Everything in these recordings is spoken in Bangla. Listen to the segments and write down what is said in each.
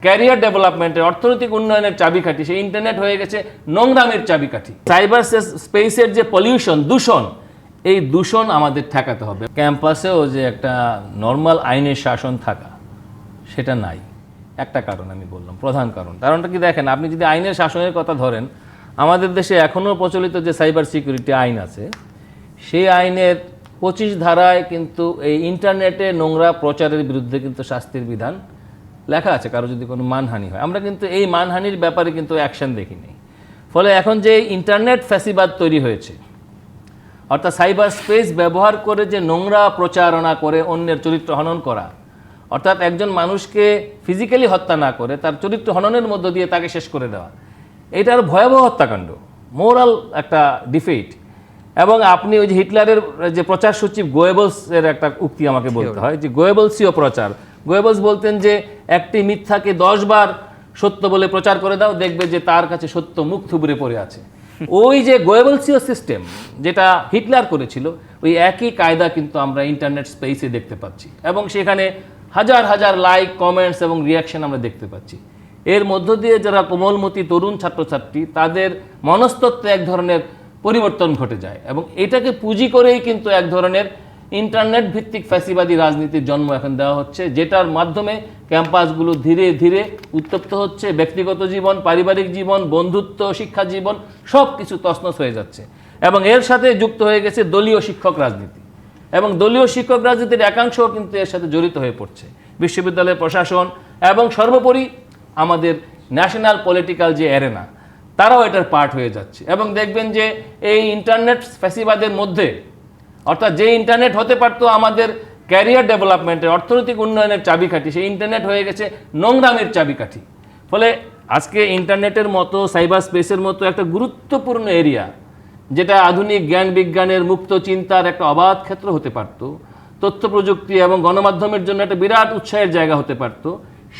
ক্যারিয়ার ডেভেলপমেন্টের অর্থনৈতিক উন্নয়নের চাবিকাঠি সেই ইন্টারনেট হয়ে গেছে নোংরামের চাবিকাঠি। সাইবার স্পেসের যে পলিউশন, দূষণ, এই দূষণ আমাদের ঠেকাতে হবে। ক্যাম্পাসেও যে একটা নর্মাল আইনের শাসন থাকা, সেটা নাই। একটা কারণ আমি বললাম, প্রধান কারণটা কি দেখেন, আপনি যদি আইনের শাসনের কথা ধরেন, আমাদের দেশে এখনও প্রচলিত যে সাইবার সিকিউরিটি আইন আছে, সেই আইনের 25 ধারায় কিন্তু এই ইন্টারনেটে নোংরা প্রচারের বিরুদ্ধে কিন্তু শাস্তির বিধান লেখা আছে, কারো যদি কোনো মানহানি হয়। আমরা কিন্তু এই মানহানির ব্যাপারে কিন্তু অ্যাকশন দেখিনি। ফলে এখন যে ইন্টারনেট ফ্যাসিবাদ তৈরি হয়েছে, অর্থাৎ সাইবার স্পেস ব্যবহার করে যে নোংরা প্রচারণা করে অন্যের চরিত্র হনন করা, অর্থাৎ একজন মানুষকে ফিজিক্যালি হত্যা না করে তার চরিত্র হননের মধ্য দিয়ে তাকে শেষ করে দেওয়া, এটার ভয়াবহ হত্যাকাণ্ড, মোরাল একটা ডিফেক্ট। এবং আপনি ওই যে হিটলারের যে প্রচার সচিব গোয়েবলসের একটা উক্তি আমাকে বলতে হয়, যে গোয়েবলসীয় প্রচার। গোয়েবলস বলতেন যে একটি মিথ্যাকে 10 বার সত্য বলে প্রচার করে দাও, দেখবে যে তার কাছে সত্য মুখ থুবড়ে পড়ে আছে। ওই যে গোয়েবলসীয় সিস্টেম যেটা হিটলার করেছিল, ওই একই কায়দা কিন্তু আমরা ইন্টারনেট স্পেসে দেখতে পাচ্ছি, এবং সেখানে হাজার হাজার লাইক, কমেন্টস এবং রিয়াকশন আমরা দেখতে পাচ্ছি। এর মধ্য দিয়ে যারা কোমলমতি তরুণ ছাত্রছাত্রী, তাদের মনস্তত্ত্বে এক ধরনের পরিবর্তন ঘটে যায়, এবং এটাকে পুঁজি করেই কিন্তু এক ধরনের ইন্টারনেট ভিত্তিক ফ্যাসিবাদী রাজনীতির জন্ম এখন দেওয়া হচ্ছে, যেটার মাধ্যমে ক্যাম্পাসগুলো ধীরে ধীরে উত্তপ্ত হচ্ছে। ব্যক্তিগত জীবন, পারিবারিক জীবন, বন্ধুত্ব, শিক্ষা জীবন সব কিছু তছনছ হয়ে যাচ্ছে, এবং এর সাথে যুক্ত হয়ে গেছে দলীয় শিক্ষক রাজনীতি, এবং দলীয় শিক্ষক রাজনীতির একাংশও কিন্তু এর সাথে জড়িত হয়ে পড়ছে। বিশ্ববিদ্যালয়ের প্রশাসন এবং সর্বোপরি আমাদের ন্যাশনাল পলিটিক্যাল যে অ্যারেনা, তারাও এটার পার্ট হয়ে যাচ্ছে। এবং দেখবেন যে এই ইন্টারনেট ফ্যাসিবাদের মধ্যে, অর্থাৎ যে ইন্টারনেট হতে পারতো আমাদের ক্যারিয়ার ডেভেলপমেন্টের অর্থনৈতিক উন্নয়নের চাবিকাঠি, সেই ইন্টারনেট হয়ে গেছে নোংরামের চাবিকাঠি। ফলে আজকে ইন্টারনেটের মতো, সাইবার স্পেসের মতো একটা গুরুত্বপূর্ণ এরিয়া, যেটা আধুনিক জ্ঞান বিজ্ঞানের মুক্ত চিন্তার একটা অবাধ ক্ষেত্র হতে পারত, তথ্য প্রযুক্তি এবং গণমাধ্যমের জন্য একটা বিরাট উৎসাহের জায়গা হতে পারত,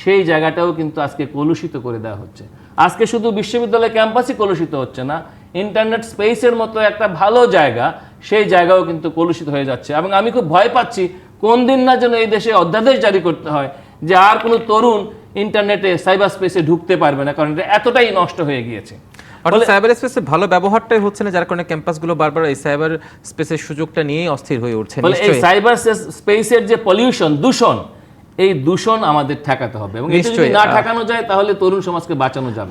সেই জায়গাটাও কিন্তু আজকে কলুষিত করে দেওয়া হচ্ছে। আজকে শুধু বিশ্ববিদ্যালয় ক্যাম্পাসই কলুষিত হচ্ছে না, ইন্টারনেট স্পেসের মতো একটা ভালো জায়গা, সেই জায়গাও কিন্তু কলুষিত হয়ে যাচ্ছে। এবং আমি খুব ভয় পাচ্ছি কোন দিন না যেন এই দেশে অধ্যাদেশ জারি করতে হয় যে আর কোনো তরুণ ইন্টারনেটে সাইবার স্পেসে ঢুকতে পারবে না, কারণ এটা এতটাই নষ্ট হয়ে গিয়েছে। অর্থাৎ সাইবার স্পেসে ভালো ব্যবহারটাই হচ্ছে না, যার কারণে ক্যাম্পাসগুলো বারবার এই সাইবার স্পেসের সুযোগটা নিয়েই অস্থির হয়ে উঠছে। এই সাইবার স্পেসের যে পলিউশন, দূষণ, এই দূষণ আমাদের ঠেকাতে হবে, এবং এটা যদি না ঠেকানো যায় তাহলে তরুণ সমাজকে বাঁচানো যাবে।